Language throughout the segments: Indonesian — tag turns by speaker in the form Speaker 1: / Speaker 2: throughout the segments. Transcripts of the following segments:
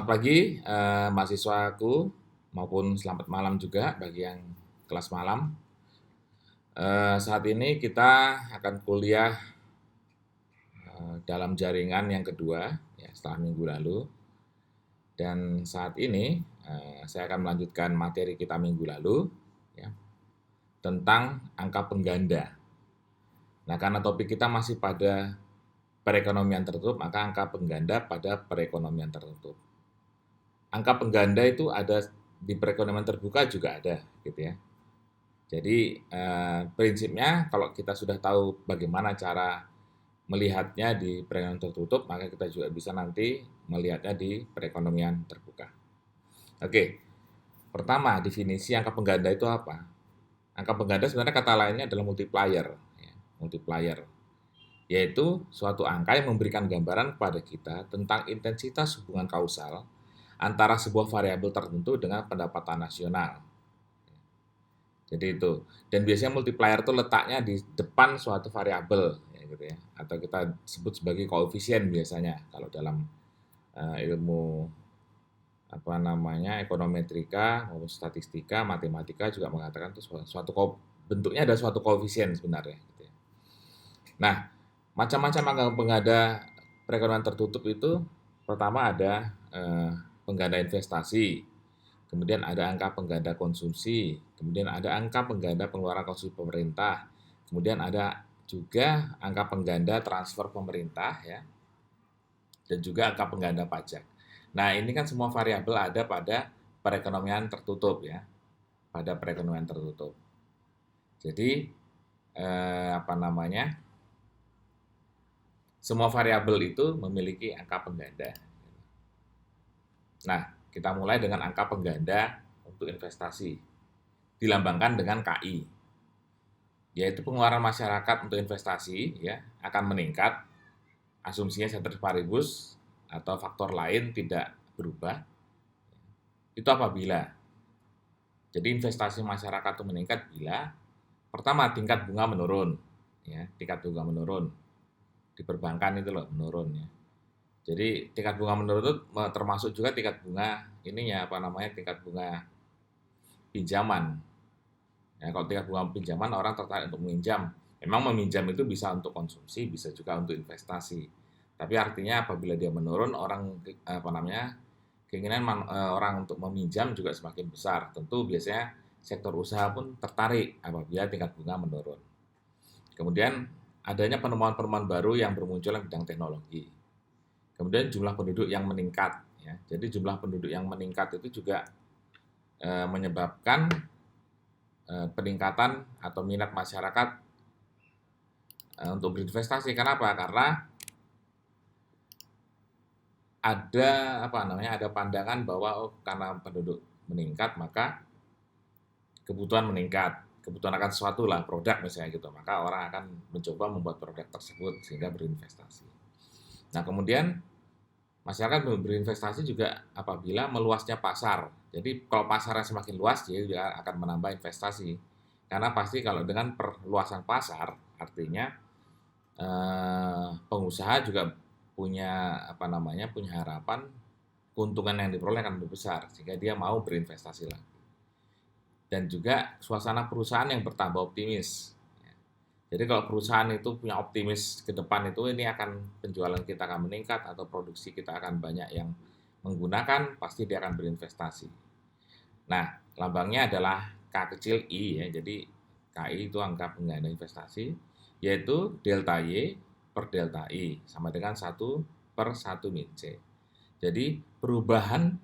Speaker 1: Selamat pagi, mahasiswaku, maupun selamat malam juga bagi yang kelas malam. Saat ini kita akan kuliah dalam jaringan yang kedua, ya, setelah minggu lalu. Dan saat ini saya akan melanjutkan materi kita minggu lalu, ya, tentang angka pengganda. Nah, karena topik kita masih pada perekonomian tertutup, maka angka pengganda pada perekonomian tertutup. Angka pengganda itu ada di perekonomian terbuka juga ada, gitu ya. Jadi prinsipnya kalau kita sudah tahu bagaimana cara melihatnya di perekonomian tertutup, maka kita juga bisa nanti melihatnya di perekonomian terbuka. Oke, pertama definisi angka pengganda itu apa? Angka pengganda sebenarnya kata lainnya adalah multiplier, ya, multiplier, yaitu suatu angka yang memberikan gambaran kepada kita tentang intensitas hubungan kausal antara sebuah variabel tertentu dengan pendapatan nasional. Jadi itu. Dan biasanya multiplier itu letaknya di depan suatu variabel, ya gitu ya. Atau kita sebut sebagai koefisien biasanya kalau dalam ilmu ekonometrika maupun statistika, matematika juga mengatakan itu bentuknya ada suatu koefisien sebenarnya. Gitu ya. Nah, macam-macam angka pengganda perekonomian tertutup itu pertama ada pengganda investasi, kemudian ada angka pengganda konsumsi, kemudian ada angka pengganda pengeluaran konsumsi pemerintah, kemudian ada juga angka pengganda transfer pemerintah, ya, dan juga angka pengganda pajak. Nah, ini kan semua variabel ada pada perekonomian tertutup, ya, pada perekonomian tertutup. Jadi semua variabel itu memiliki angka pengganda. Nah, kita mulai dengan angka pengganda untuk investasi, dilambangkan dengan KI, yaitu pengeluaran masyarakat untuk investasi, ya, akan meningkat, asumsinya ceteris paribus atau faktor lain tidak berubah. Itu apabila jadi investasi masyarakat itu meningkat bila pertama tingkat bunga menurun, ya, tingkat bunga menurun di perbankan itu loh menurun, ya. Jadi tingkat bunga menurun itu termasuk juga tingkat bunga tingkat bunga pinjaman. Ya, kalau tingkat bunga pinjaman orang tertarik untuk meminjam. Memang meminjam itu bisa untuk konsumsi, bisa juga untuk investasi. Tapi artinya apabila dia menurun, keinginan orang untuk meminjam juga semakin besar. Tentu biasanya sektor usaha pun tertarik apabila tingkat bunga menurun. Kemudian adanya penemuan-penemuan baru yang bermunculan bidang teknologi. Kemudian jumlah penduduk yang meningkat, ya. Jadi jumlah penduduk yang meningkat itu juga menyebabkan peningkatan atau minat masyarakat untuk berinvestasi. Kenapa? Karena ada pandangan bahwa karena penduduk meningkat maka kebutuhan meningkat, kebutuhan akan sesuatu lah, produk misalnya gitu, maka orang akan mencoba membuat produk tersebut sehingga berinvestasi. Nah, kemudian masyarakat berinvestasi juga apabila meluasnya pasar. Jadi kalau pasarnya semakin luas, dia juga akan menambah investasi. Karena pasti kalau dengan perluasan pasar, artinya pengusaha juga punya harapan keuntungan yang diperoleh akan lebih besar, sehingga dia mau berinvestasi lagi. Dan juga suasana perusahaan yang bertambah optimis. Jadi kalau perusahaan itu punya optimis ke depan itu ini penjualan kita akan meningkat atau produksi kita akan banyak yang menggunakan, pasti dia akan berinvestasi. Nah, lambangnya adalah K kecil I, ya. Jadi KI itu angka pengganda investasi, yaitu delta Y per delta I sama dengan 1/1 min C. Jadi perubahan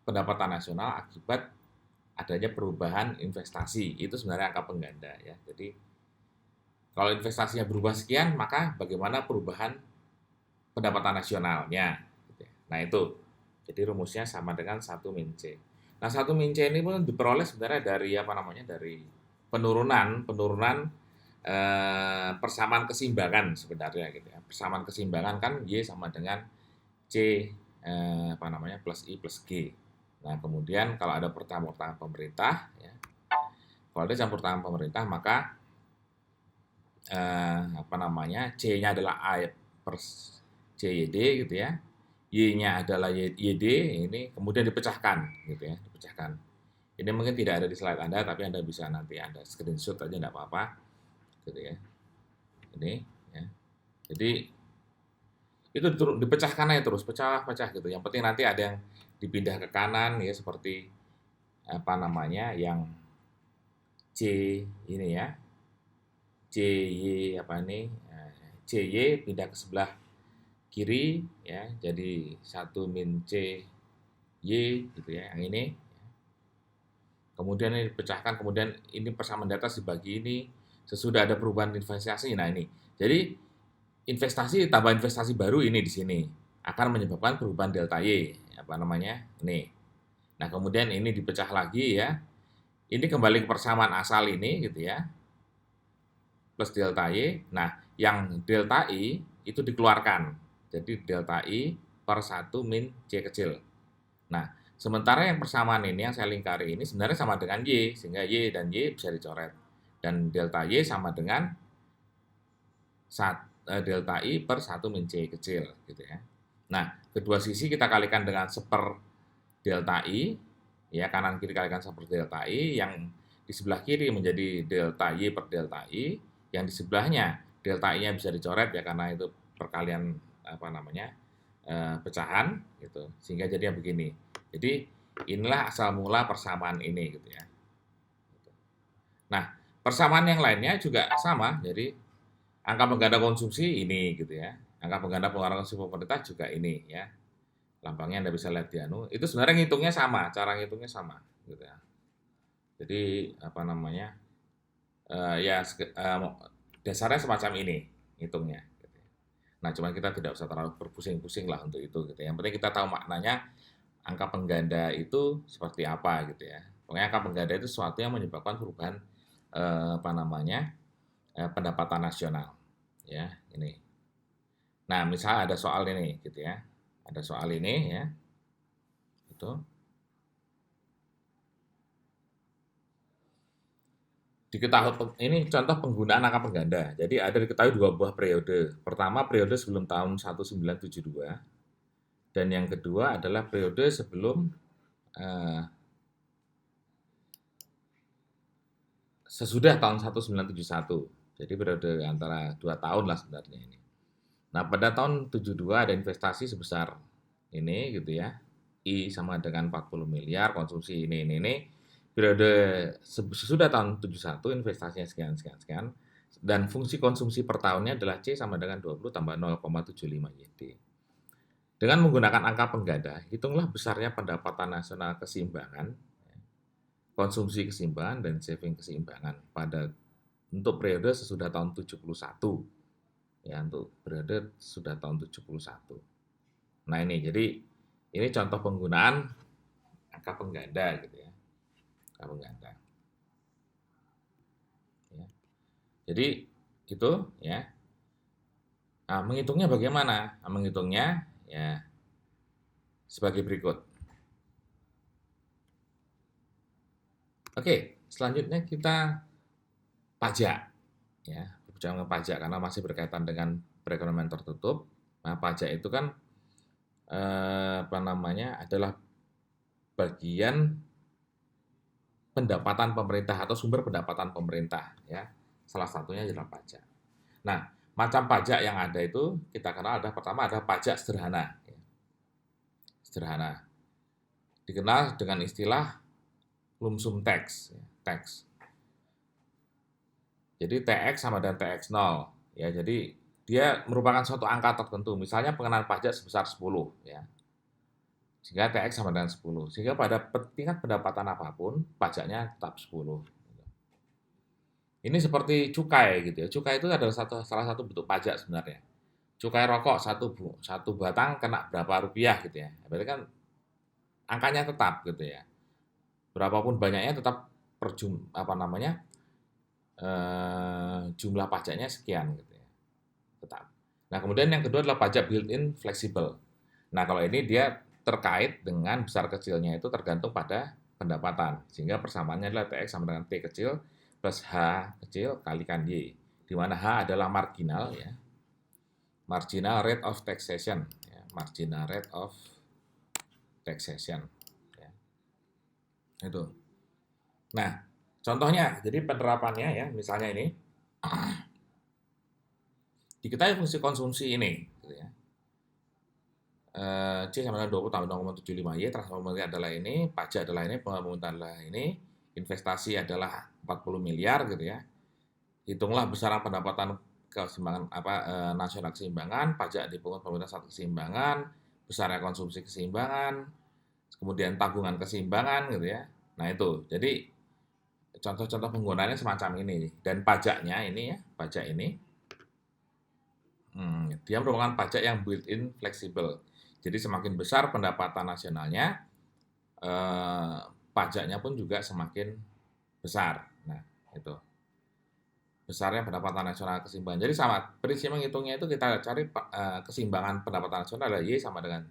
Speaker 1: pendapatan nasional akibat adanya perubahan investasi itu sebenarnya angka pengganda, ya. Jadi kalau investasinya berubah sekian, maka bagaimana perubahan pendapatan nasionalnya? Nah itu, jadi rumusnya sama dengan 1 min C. Nah 1 min C ini pun diperoleh sebenarnya dari penurunan persamaan keseimbangan sebenarnya gitu ya. Persamaan keseimbangan kan Y sama dengan C plus I plus G. Nah kemudian kalau ada campur tangan pemerintah, ya, kalau ada campur tangan pemerintah maka C-nya adalah A per CYD gitu ya. Y-nya adalah YD, ini kemudian dipecahkan, gitu ya, dipecahkan. Ini mungkin tidak ada di slide Anda, tapi Anda bisa nanti Anda screenshot aja, enggak apa-apa, gitu ya. Ini, ya. Jadi itu dipecahkan aja terus, pecah-pecah gitu. Yang penting nanti ada yang dipindah ke kanan, ya seperti apa namanya, yang C ini ya, CY apa ini, CY pindah ke sebelah kiri ya, jadi 1 min C Y gitu ya, yang ini. Kemudian ini dipecahkan, kemudian ini persamaan data dibagi ini sesudah ada perubahan investasi. Nah ini, jadi investasi tambah investasi baru ini di sini akan menyebabkan perubahan delta Y, apa namanya ini. Nah kemudian ini dipecah lagi ya, ini kembali ke persamaan asal ini gitu ya, plus delta Y. Nah yang delta I itu dikeluarkan, jadi delta I per 1 min C kecil. Nah, sementara yang persamaan ini yang saya lingkari ini sebenarnya sama dengan Y, sehingga Y dan Y bisa dicoret. Dan delta Y sama dengan delta I per 1 min C kecil, gitu ya. Nah, kedua sisi kita kalikan dengan seper delta I, ya kanan kiri kalikan seper delta I, yang di sebelah kiri menjadi delta Y per delta I, yang di sebelahnya delta I-nya bisa dicoret ya karena itu perkalian apa namanya pecahan, gitu, sehingga jadi begini. Jadi inilah asal mula persamaan ini gitu ya. Nah, persamaan yang lainnya juga sama. Jadi angka pengganda konsumsi ini gitu ya. Angka pengganda pengeluaran konsumsi pemerintah juga ini ya. Lambangnya Anda bisa lihat di anu. Itu sebenarnya ngitungnya sama, cara ngitungnya sama gitu ya. Jadi apa namanya? Dasarnya semacam ini ngitungnya. Gitu ya. Nah, cuman kita tidak usah terlalu berpusing-pusing lah untuk itu gitu ya. Yang penting kita tahu maknanya angka pengganda itu seperti apa gitu ya. Pokoknya angka pengganda itu sesuatu yang menyebabkan perubahan apa namanya pendapatan nasional ya ini. Nah misal ada soal ini gitu ya, ada soal ini ya, itu diketahui ini contoh penggunaan angka pengganda. Jadi ada diketahui 2 buah periode. Pertama periode sebelum tahun 1972 dan yang kedua adalah periode sebelum sesudah tahun 1971. Jadi periode antara 2 tahun lah sebenarnya ini. Nah, pada tahun 72 ada investasi sebesar ini gitu ya. I sama dengan 40 miliar, konsumsi ini. Periode sesudah tahun 71 investasinya sekian sekian sekian dan fungsi konsumsi per tahunnya adalah C sama dengan 20 tambah 0,75 YD. Dengan menggunakan angka pengganda, hitunglah besarnya pendapatan nasional keseimbangan, konsumsi keseimbangan dan saving keseimbangan pada untuk periode sesudah tahun 71. Ya, untuk periode sudah tahun 71. Nah, ini jadi ini contoh penggunaan angka pengganda gitu ya. Angka pengganda. Ya. Jadi itu ya. Nah, menghitungnya bagaimana? Nah, menghitungnya ya sebagai berikut. Oke, selanjutnya kita pajak ya. Berbicara mengenai pajak karena masih berkaitan dengan perekonomian tertutup. Nah, pajak itu kan apa namanya adalah bagian pendapatan pemerintah atau sumber pendapatan pemerintah ya. Salah satunya adalah pajak. Nah, macam pajak yang ada itu kita kenal ada pertama ada pajak sederhana. Ya. Sederhana. Dikenal dengan istilah lump sum tax, ya, tax. Jadi TX sama dengan TX0 ya. Jadi dia merupakan suatu angka tertentu. Misalnya pengenaan pajak sebesar 10 ya. Sehingga TX sama dengan 10. Sehingga pada tingkat pendapatan apapun, pajaknya tetap 10. Ini seperti cukai gitu ya. Cukai itu adalah salah satu bentuk pajak sebenarnya. Cukai rokok satu batang kena berapa rupiah gitu ya. Berarti kan angkanya tetap gitu ya. Berapapun banyaknya tetap apa namanya jumlah pajaknya sekian gitu ya. Tetap. Nah kemudian yang kedua adalah pajak built-in fleksibel. Nah kalau ini dia terkait dengan besar kecilnya itu tergantung pada pendapatan. Sehingga persamaannya adalah TX sama dengan T kecil plus H kecil kalikan Y. Di mana H adalah marginal ya. Marginal rate of taxation. Ya. marginal rate of taxation. Ya. Itu. Nah, contohnya, jadi penerapannya ya, misalnya ini, diketahui fungsi konsumsi ini, gitu ya. C sama dengan 20 tambah 0,75 Y, transfer pemerintah adalah ini, pajak adalah ini, pemerintah adalah ini, investasi adalah 40 miliar gitu ya. Hitunglah besaran pendapatan keseimbangan nasional keseimbangan, pajak dipungut pemerintah satu keseimbangan, besarnya konsumsi keseimbangan, kemudian tabungan keseimbangan gitu ya. Nah itu, jadi contoh-contoh penggunaannya semacam ini. Dan pajaknya ini ya, pajak ini, dia merupakan pajak yang built-in fleksibel. Jadi semakin besar pendapatan nasionalnya, pajaknya pun juga semakin besar. Nah, itu. Besarnya pendapatan nasional keseimbangan. Jadi sama, prinsip menghitungnya itu kita cari keseimbangan pendapatan nasional adalah Y sama dengan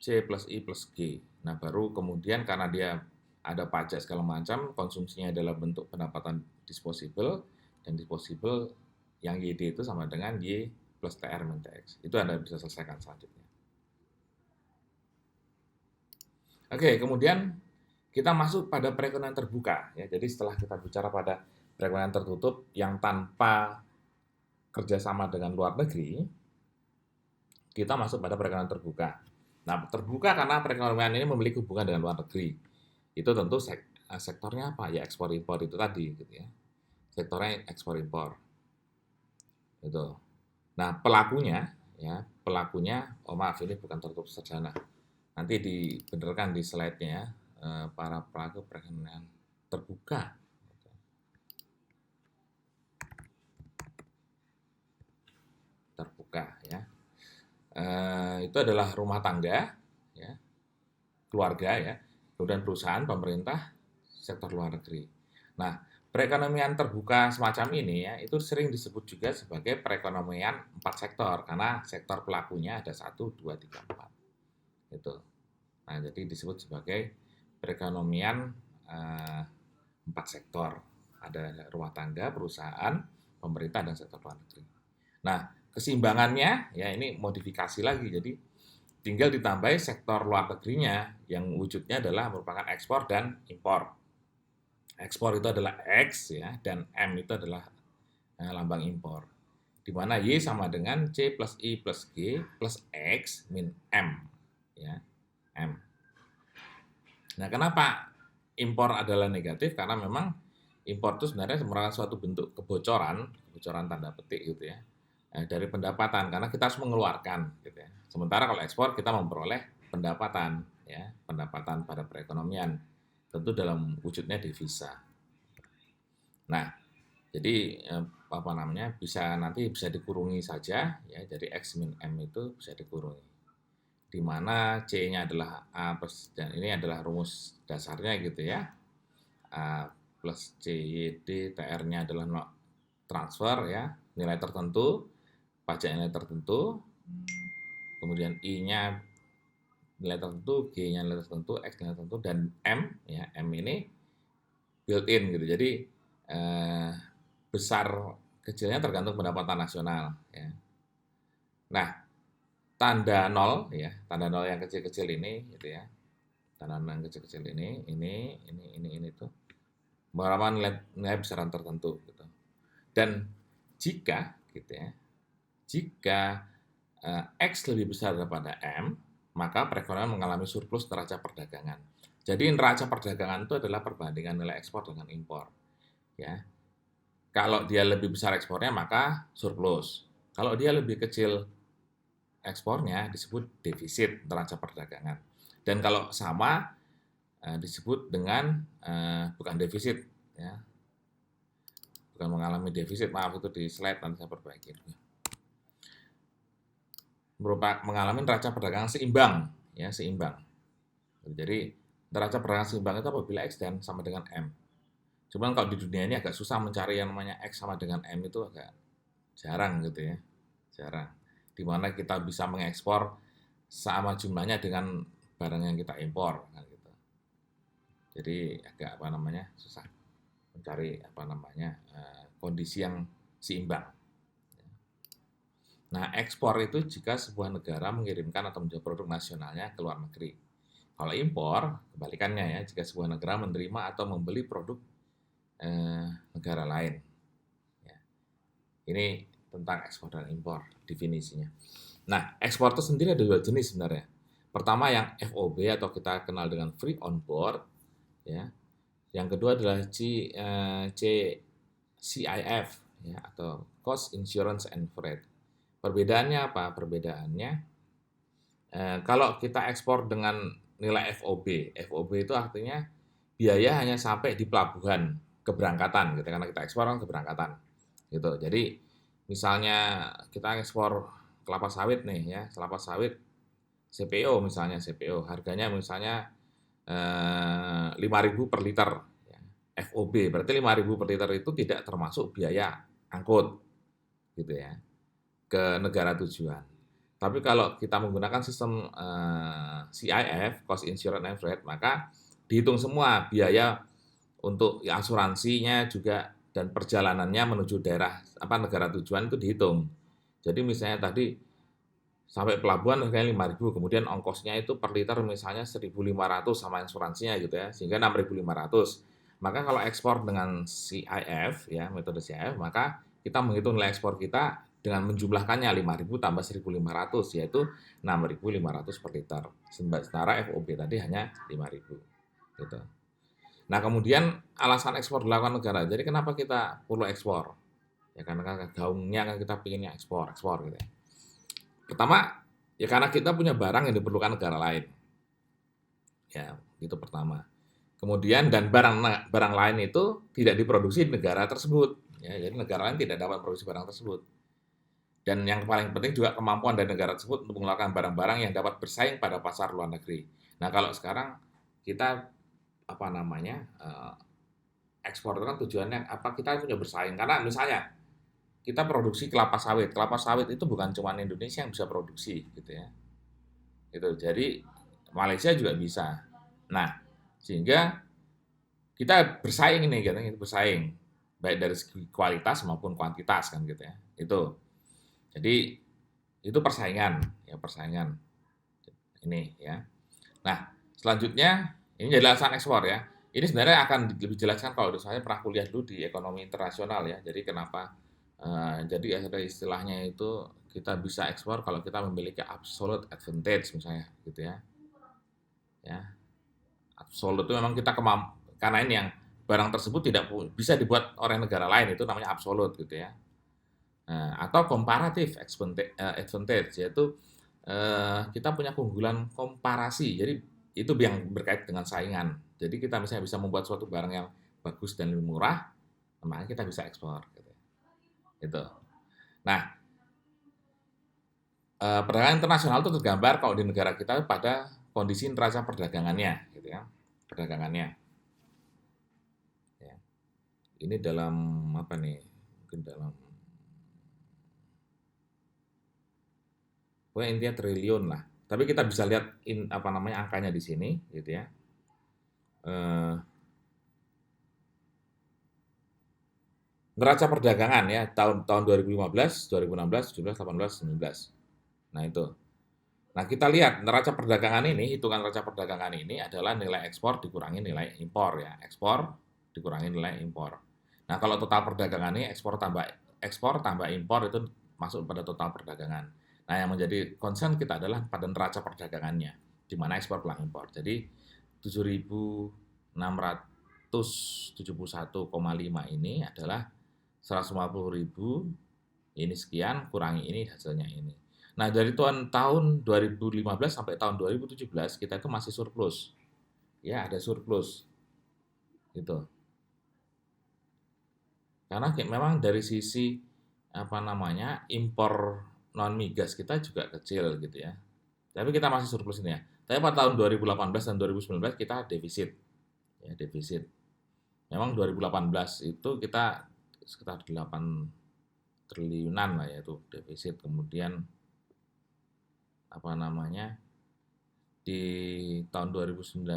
Speaker 1: C plus I plus G. Nah, baru kemudian karena dia ada pajak segala macam, konsumsinya adalah bentuk pendapatan disposable, dan disposable yang YD itu sama dengan Y plus TR min TX. Itu Anda bisa selesaikan selanjutnya. Oke, kemudian kita masuk pada perekonomian terbuka. Ya, jadi setelah kita bicara pada perekonomian tertutup yang tanpa kerjasama dengan luar negeri, kita masuk pada perekonomian terbuka. Nah, terbuka karena perekonomian ini memiliki hubungan dengan luar negeri. Itu tentu sektornya apa? Ya ekspor impor itu tadi, gitu ya. Sektornya ekspor impor. Itu. Nah, pelakunya, oh maaf ini bukan tertutup sederhana. Nanti dibenarkan di slide-nya para pelaku perekonomian terbuka. Terbuka ya. Itu adalah rumah tangga, ya, keluarga ya, kemudian perusahaan, pemerintah, sektor luar negeri. Nah, perekonomian terbuka semacam ini ya, itu sering disebut juga sebagai perekonomian 4 sektor, karena sektor pelakunya ada 1, 2, 3, 4. Itu. Nah, jadi disebut sebagai perekonomian 4 sektor. Ada rumah tangga, perusahaan, pemerintah, dan sektor luar negeri. Nah, keseimbangannya, ya ini modifikasi lagi, jadi tinggal ditambahi sektor luar negerinya, yang wujudnya adalah merupakan ekspor dan impor. Ekspor itu adalah X ya, dan M itu adalah lambang impor. Di mana Y sama dengan C plus I plus G plus X min M. Ya, M. Nah, kenapa impor adalah negatif? Karena memang impor itu sebenarnya merupakan suatu bentuk kebocoran tanda petik gitu ya, dari pendapatan, karena kita harus mengeluarkan gitu ya. Sementara kalau ekspor kita memperoleh pendapatan ya, pendapatan pada perekonomian, tentu dalam wujudnya devisa. Nah, jadi nanti bisa dikurungi saja ya, jadi X min M itu bisa dikurungi. Di mana C-nya adalah A plus, dan ini adalah rumus dasarnya gitu ya. A plus CYD, TR-nya adalah transfer ya, nilai tertentu, pajak nilai tertentu, kemudian I-nya nilai tertentu, G-nya nilai tertentu, X nilai tertentu, dan M ya, M ini built-in gitu. Jadi besar kecilnya tergantung pendapatan nasional ya. Nah, tanda nol yang kecil-kecil ini gitu ya. Tanda nol yang kecil-kecil ini tuh merupakan nilai besaran tertentu gitu. Dan jika gitu ya, jika X lebih besar daripada M, maka perekonomian mengalami surplus neraca perdagangan. Jadi neraca perdagangan itu adalah perbandingan nilai ekspor dengan impor. Ya, kalau dia lebih besar ekspornya maka surplus. Kalau dia lebih kecil ekspornya disebut defisit neraca perdagangan. Dan kalau sama disebut dengan bukan defisit, ya, bukan mengalami defisit. Maaf, itu di slide nanti saya perbaiki. Merupakan mengalami neraca perdagangan seimbang, ya seimbang. Jadi neraca perdagangan seimbang itu apabila X dan sama dengan M. Cuman kalau di dunia ini agak susah mencari yang namanya X sama dengan M, itu agak jarang gitu ya, jarang. Di mana kita bisa mengekspor sama jumlahnya dengan barang yang kita impor, kan gitu. Jadi agak susah mencari kondisi yang seimbang. Nah, ekspor itu jika sebuah negara mengirimkan atau menjual produk nasionalnya ke luar negeri. Kalau impor, kebalikannya ya, jika sebuah negara menerima atau membeli produk negara lain. Ya. Ini tentang ekspor dan impor, definisinya. Nah, ekspor itu sendiri ada dua jenis sebenarnya. Pertama yang FOB atau kita kenal dengan free on board, ya. Yang kedua adalah CIF, ya, atau Cost Insurance and Freight. Perbedaannya apa? Perbedaannya kalau kita ekspor dengan nilai FOB, FOB itu artinya biaya hanya sampai di pelabuhan keberangkatan, gitu. Karena kita ekspor kan keberangkatan, gitu. Jadi misalnya kita ekspor kelapa sawit nih, ya, kelapa sawit CPO misalnya, CPO harganya misalnya 5.000 per liter, ya. FOB berarti 5.000 per liter itu tidak termasuk biaya angkut, gitu ya, ke negara tujuan. Tapi kalau kita menggunakan sistem CIF, Cost Insurance and Freight, maka dihitung semua biaya untuk ya, asuransinya juga dan perjalanannya menuju daerah negara tujuan itu dihitung. Jadi misalnya tadi sampai pelabuhan harganya 5.000, kemudian ongkosnya itu per liter misalnya 1.500 sama asuransinya gitu ya, sehingga 6.500. Maka kalau ekspor dengan CIF ya, metode CIF, maka kita menghitung nilai ekspor kita dengan menjumlahkannya 5.000 tambah 1.500, yaitu 6.500 per liter. Sementara FOB tadi hanya 5.000 gitu. Nah, kemudian alasan ekspor dilakukan negara. Jadi kenapa kita perlu ekspor? Ya karena gaungnya kan kita pinginnya ekspor gitu ya. Pertama, ya karena kita punya barang yang diperlukan negara lain. Ya, itu pertama. Kemudian dan barang lain itu tidak diproduksi di negara tersebut. Ya, jadi negara lain tidak dapat produksi barang tersebut. Dan yang paling penting juga kemampuan dari negara tersebut untuk mengeluarkan barang-barang yang dapat bersaing pada pasar luar negeri. Nah, kalau sekarang kita ekspor itu kan tujuannya apa, kita punya bersaing. Karena misalnya kita produksi kelapa sawit itu bukan cuma Indonesia yang bisa produksi gitu ya. Itu jadi Malaysia juga bisa. Nah, sehingga kita bersaing ini gitu, bersaing baik dari segi kualitas maupun kuantitas kan gitu ya. Itu. Jadi itu persaingan ya, persaingan ini ya. Nah, selanjutnya ini jadi alasan ekspor ya. Ini sebenarnya akan lebih jelaskan kalau saya pernah kuliah dulu di ekonomi internasional ya. Jadi kenapa jadi ada istilahnya itu kita bisa ekspor kalau kita memiliki absolute advantage misalnya gitu ya. Ya, absolute itu memang kita karena ini yang barang tersebut tidak bisa dibuat oleh negara lain, itu namanya absolute gitu ya. Atau comparative advantage, yaitu kita punya keunggulan komparasi. Jadi itu yang berkait dengan saingan. Jadi kita misalnya bisa membuat suatu barang yang bagus dan lebih murah, maka kita bisa ekspor. Gitu. Nah, perdagangan internasional itu tergambar kalau di negara kita pada kondisi neraca perdagangannya, gitu ya, perdagangannya. Ya. Ini dalam apa nih? Mungkin dalam pokoknya intinya triliun lah. Tapi kita bisa lihat angkanya di sini, gitu ya. Neraca perdagangan ya tahun 2015, 2016, 17, 18, 19. Nah itu. Nah kita lihat neraca perdagangan ini, hitungan neraca perdagangan ini adalah nilai ekspor dikurangi nilai impor ya. Ekspor dikurangi nilai impor. Nah kalau total perdagangan ini ekspor tambah impor itu masuk pada total perdagangan. Nah yang menjadi concern kita adalah pada neraca perdagangannya, di mana ekspor pulang impor. Jadi 7.671,5 ini adalah 150.000 ini sekian, kurangi ini hasilnya ini. Nah, dari tahun 2015 sampai tahun 2017 kita itu masih surplus. Ya, ada surplus. Gitu. Karena memang dari sisi impor non migas kita juga kecil gitu ya. Tapi kita masih surplus ini ya. Tapi pada tahun 2018 dan 2019 kita defisit. Ya, defisit. Memang 2018 itu kita sekitar 8 triliunan lah ya itu defisit. Kemudian di tahun 2019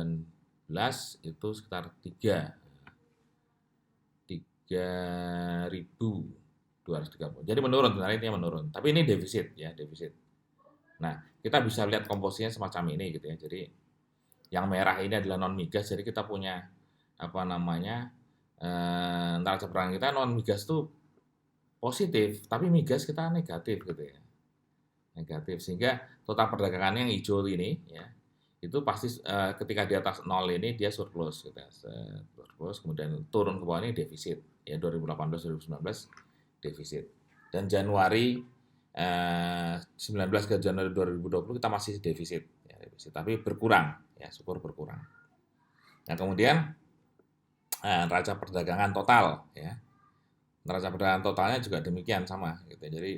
Speaker 1: itu sekitar 3.000 230. Jadi menurun, sebenarnya ini menurun. Tapi ini defisit ya, defisit. Nah, kita bisa lihat komposisinya semacam ini gitu ya. Jadi yang merah ini adalah non migas. Jadi kita punya apa namanya neraca perdagangan kita non migas tuh positif, tapi migas kita negatif gitu ya. Negatif sehingga total perdagangannya yang hijau ini ya itu pasti ketika di atas nol ini dia surplus gitu ya. Surplus kemudian turun ke bawah ini defisit ya 2018 2019 defisit. Dan Januari 19 ke Januari 2020 kita masih defisit ya, defisit tapi berkurang ya, syukur berkurang. Nah, kemudian neraca perdagangan total ya. Neraca perdagangan totalnya juga demikian sama gitu. Jadi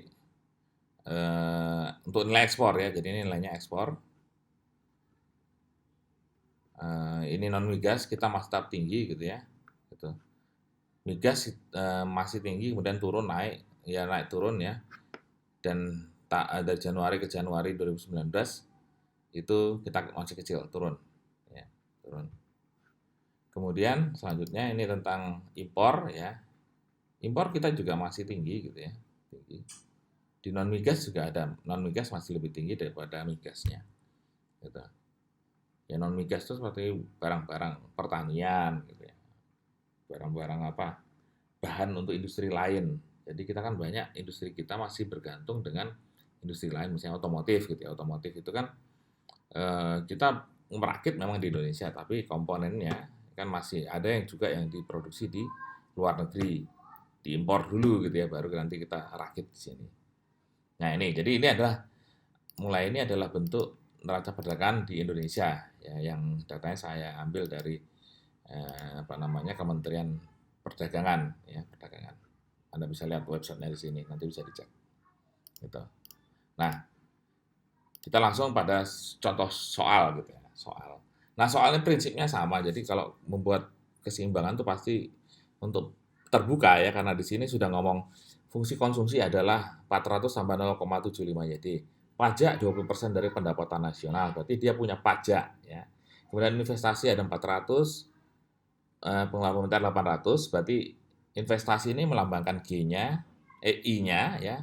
Speaker 1: untuk nilai ekspor ya, jadi ini nilainya ekspor. Ini non migas kita masih tetap tinggi gitu ya, gitu. Migas masih tinggi, kemudian turun naik, ya naik turun ya, dan dari Januari ke Januari 2019 itu kita masih kecil turun, ya turun. Kemudian selanjutnya ini tentang impor ya, impor kita juga masih tinggi gitu ya, tinggi. Di non migas juga ada, non migas masih lebih tinggi daripada migasnya, gitu. Ya non migas itu seperti barang-barang pertanian gitu ya. Barang-barang apa? Bahan untuk industri lain. Jadi kita kan banyak industri kita masih bergantung dengan industri lain, misalnya otomotif gitu ya. Otomotif itu kan kita merakit memang di Indonesia, tapi komponennya kan masih ada yang juga yang diproduksi di luar negeri, diimpor dulu gitu ya, baru nanti kita rakit di sini. Nah ini, jadi ini adalah bentuk neraca perdagangan di Indonesia ya, yang datanya saya ambil dari Kementerian Perdagangan ya, perdagangan. Anda bisa lihat websitenya di sini, nanti bisa dicek. Gitu. Nah, kita langsung pada contoh soal gitu ya, soal. Nah, soalnya prinsipnya sama. Jadi kalau membuat keseimbangan itu pasti untuk terbuka ya, karena di sini sudah ngomong fungsi konsumsi adalah 400 tambah 0,75 YD. Pajak 20% dari pendapatan nasional, berarti dia punya pajak ya. Kemudian investasi ada 400, pengeluaran pemerintah 800, berarti investasi ini melambangkan G-nya, I-nya ya.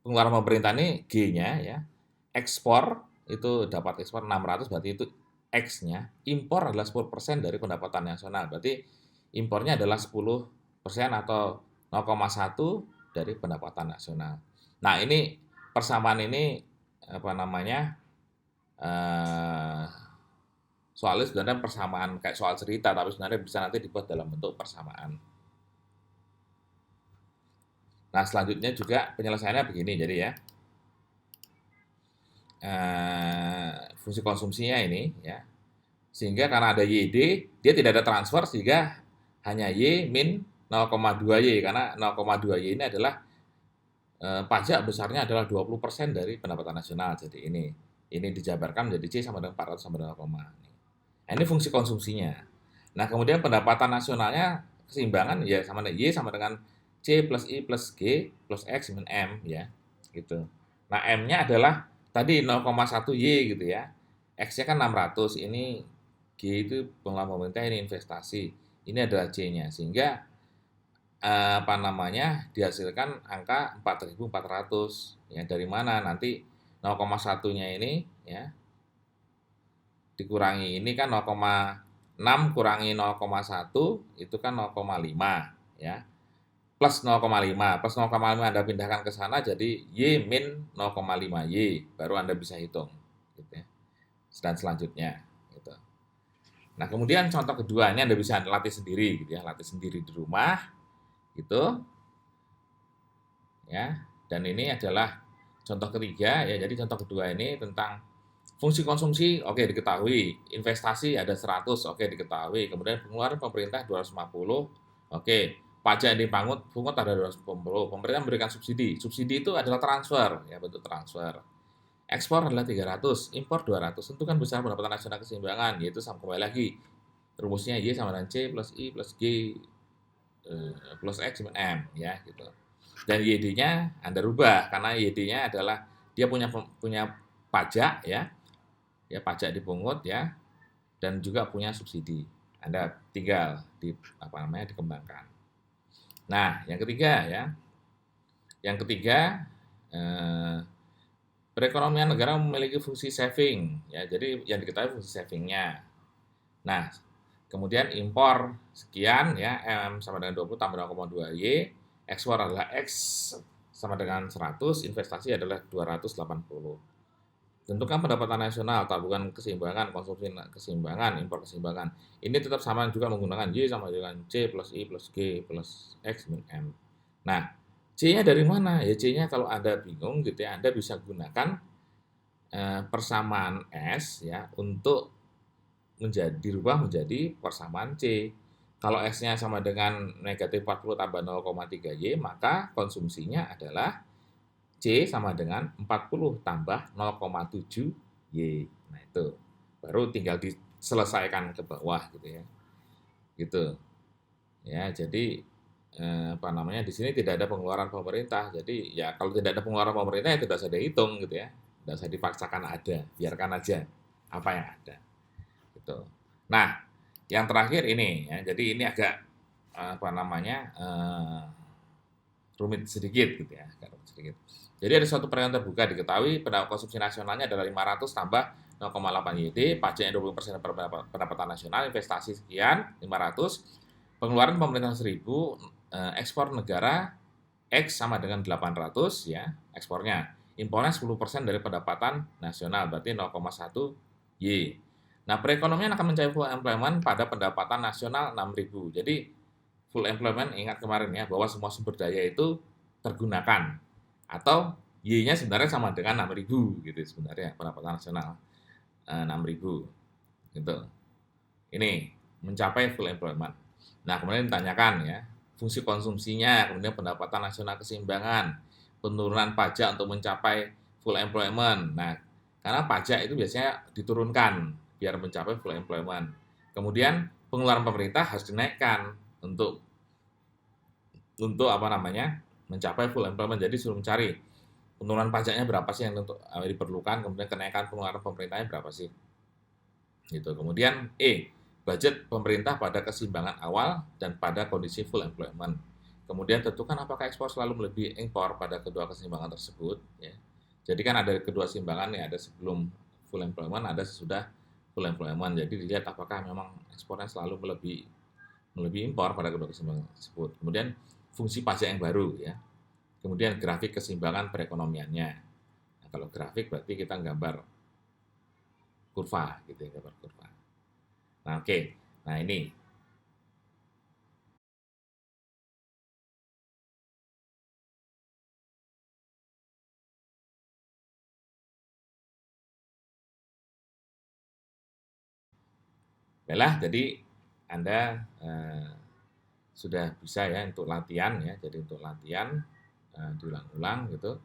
Speaker 1: Pengeluaran pemerintah ini G-nya ya. Ekspor itu dapat ekspor 600, berarti itu X-nya. Impor adalah 10% dari pendapatan nasional, berarti impornya adalah 10% atau 0,1 dari pendapatan nasional. Nah, ini persamaan ini soalnya sebenarnya persamaan kayak soal cerita, tapi sebenarnya bisa nanti dibuat dalam bentuk persamaan. Nah, selanjutnya juga penyelesaiannya begini, jadi ya. Fungsi konsumsinya ini ya. Sehingga karena ada YD, dia tidak ada transfer sehingga hanya Y min 0,2 Y, karena 0,2 Y ini adalah pajak besarnya adalah 20% dari pendapatan nasional. Jadi ini dijabarkan menjadi C sama dengan 400 sama dengan 0, nah, ini fungsi konsumsinya. Nah, kemudian pendapatan nasionalnya keseimbangan ya sama dengan Y sama dengan C plus I plus G plus X min M ya, gitu. Nah, M-nya adalah tadi 0,1 Y gitu ya. X-nya kan 600, ini G itu pengelolaan pemerintah, ini investasi. Ini adalah C-nya, sehingga dihasilkan angka 4.400 ya. Dari mana nanti 0,1-nya ini ya dikurangi ini kan 0,6 kurangi 0,1 itu kan 0,5 ya. Plus 0,5, plus 0,5 Anda pindahkan ke sana jadi Y min 0,5 Y, baru Anda bisa hitung gitu ya. Dan selanjutnya gitu. Nah, kemudian contoh kedua ini Anda bisa latih sendiri gitu ya, latih sendiri di rumah gitu. Ya. Dan ini adalah contoh ketiga ya. Jadi contoh kedua ini tentang fungsi konsumsi oke diketahui, investasi ada 100 oke diketahui, kemudian pengeluaran pemerintah 250 oke, pajak yang dipungut ada 250, pemerintah memberikan subsidi. Subsidi itu adalah transfer ya, bentuk transfer. Ekspor adalah 300, impor 200. Tentukan besar pendapatan nasional keseimbangan, yaitu sama kembali lagi. Rumusnya Y sama dengan C plus I plus G plus X min M ya gitu. Dan YD-nya Anda rubah karena YD-nya adalah dia punya pajak ya. Ya pajak dipungut ya, dan juga punya subsidi. Anda tinggal dikembangkan. Nah, yang ketiga ya, Yang ketiga, perekonomian negara memiliki fungsi saving, ya. Jadi yang diketahui fungsi savingnya. Nah, kemudian impor sekian, ya, M sama dengan 20 tambah 0,2 Y, ekspor adalah X sama dengan 100, investasi adalah 280. Tentukan pendapatan nasional, tabungan keseimbangan, konsumsi keseimbangan, impor keseimbangan. Ini tetap sama juga menggunakan Y sama dengan C plus I plus G plus X min M. Nah, C-nya dari mana? Ya C-nya kalau Anda bingung gitu ya, Anda bisa gunakan persamaan S ya untuk dirubah menjadi persamaan C. Kalau S-nya sama dengan negatif 40 tambah 0,3 Y, maka konsumsinya adalah C sama dengan 40 tambah 0,7 Y. Nah, itu. Baru tinggal diselesaikan ke bawah gitu ya. Gitu. Ya, jadi di sini tidak ada pengeluaran pemerintah. Jadi ya kalau tidak ada pengeluaran pemerintah ya tidak usah dihitung gitu ya. Tidak usah dipaksakan ada, biarkan aja apa yang ada. Gitu. Nah, yang terakhir ini ya. Jadi ini agak rumit sedikit gitu ya, agak rumit sedikit. Jadi ada suatu perdagangan terbuka diketahui konsumsi nasionalnya adalah 500 tambah 0,8 YD, pajaknya 20% pendapatan nasional, investasi sekian 500, pengeluaran pemerintah 1000, ekspor negara X sama dengan 800 ya, ekspornya. Impornya 10% dari pendapatan nasional, berarti 0,1 Y. Nah, perekonomian akan mencapai full employment pada pendapatan nasional 6.000. Jadi full employment, ingat kemarin ya, bahwa semua sumber daya itu tergunakan. Atau Y-nya sebenarnya sama dengan 6.000 gitu sebenarnya, pendapatan nasional 6.000 gitu. Ini mencapai full employment. Nah, kemudian ditanyakan ya, fungsi konsumsinya, kemudian pendapatan nasional keseimbangan, penurunan pajak untuk mencapai full employment. Nah, karena pajak itu biasanya diturunkan biar mencapai full employment. Kemudian pengeluaran pemerintah harus dinaikkan untuk mencapai full employment. Jadi suruh mencari penurunan pajaknya berapa sih yang untuk diperlukan, kemudian kenaikan pengeluaran pemerintahnya berapa sih. Gitu. Kemudian budget pemerintah pada keseimbangan awal dan pada kondisi full employment. Kemudian tentukan apakah ekspor selalu melebihi impor pada kedua keseimbangan tersebut. Ya. Jadi kan ada kedua keseimbangan nih, ada sebelum full employment, ada sesudah full employment. Jadi dilihat apakah memang ekspornya selalu melebihi impor pada kedua keseimbangan tersebut. Kemudian fungsi pajak yang baru ya. Kemudian grafik keseimbangan perekonomiannya. Nah, kalau grafik berarti kita gambar kurva gitu ya, gambar kurva. Nah, oke. Nah, ini. Baiklah, jadi Anda sudah bisa ya untuk latihan ya. Jadi untuk latihan diulang-ulang gitu.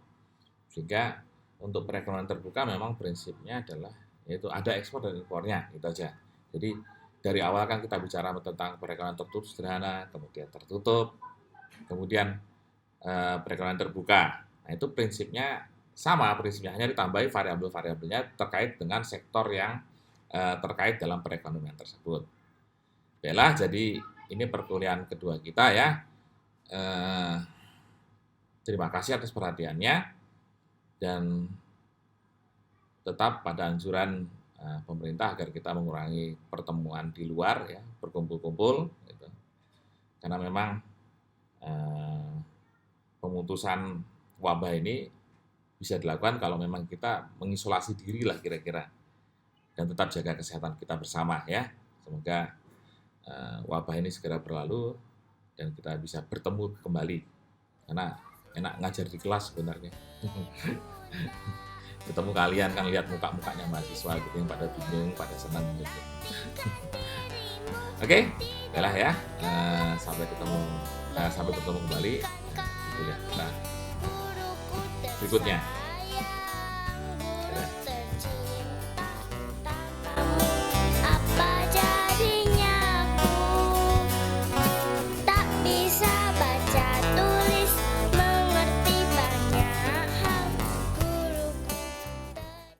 Speaker 1: Sehingga untuk perekonomian terbuka memang prinsipnya adalah yaitu ada ekspor dan impornya, gitu aja. Jadi dari awal kan kita bicara tentang perekonomian tertutup sederhana, kemudian tertutup, kemudian perekonomian terbuka. Nah, itu prinsipnya sama, prinsipnya hanya ditambahi variabel-variabelnya terkait dengan sektor yang terkait dalam perekonomian tersebut. Baiklah, jadi ini perkuliahan kedua kita ya. Terima kasih atas perhatiannya dan tetap pada anjuran pemerintah agar kita mengurangi pertemuan di luar ya, berkumpul-kumpul gitu. Karena memang pemutusan wabah ini bisa dilakukan kalau memang kita mengisolasi diri lah kira-kira, dan tetap jaga kesehatan kita bersama ya. Semoga wabah ini segera berlalu dan kita bisa bertemu kembali, karena enak ngajar di kelas sebenarnya. Ketemu kalian kan, lihat muka-mukanya mahasiswa gitu yang pada bingung, pada senang gitu. Oke, baiklah ya. Sampai bertemu kembali di kuliah kita berikutnya.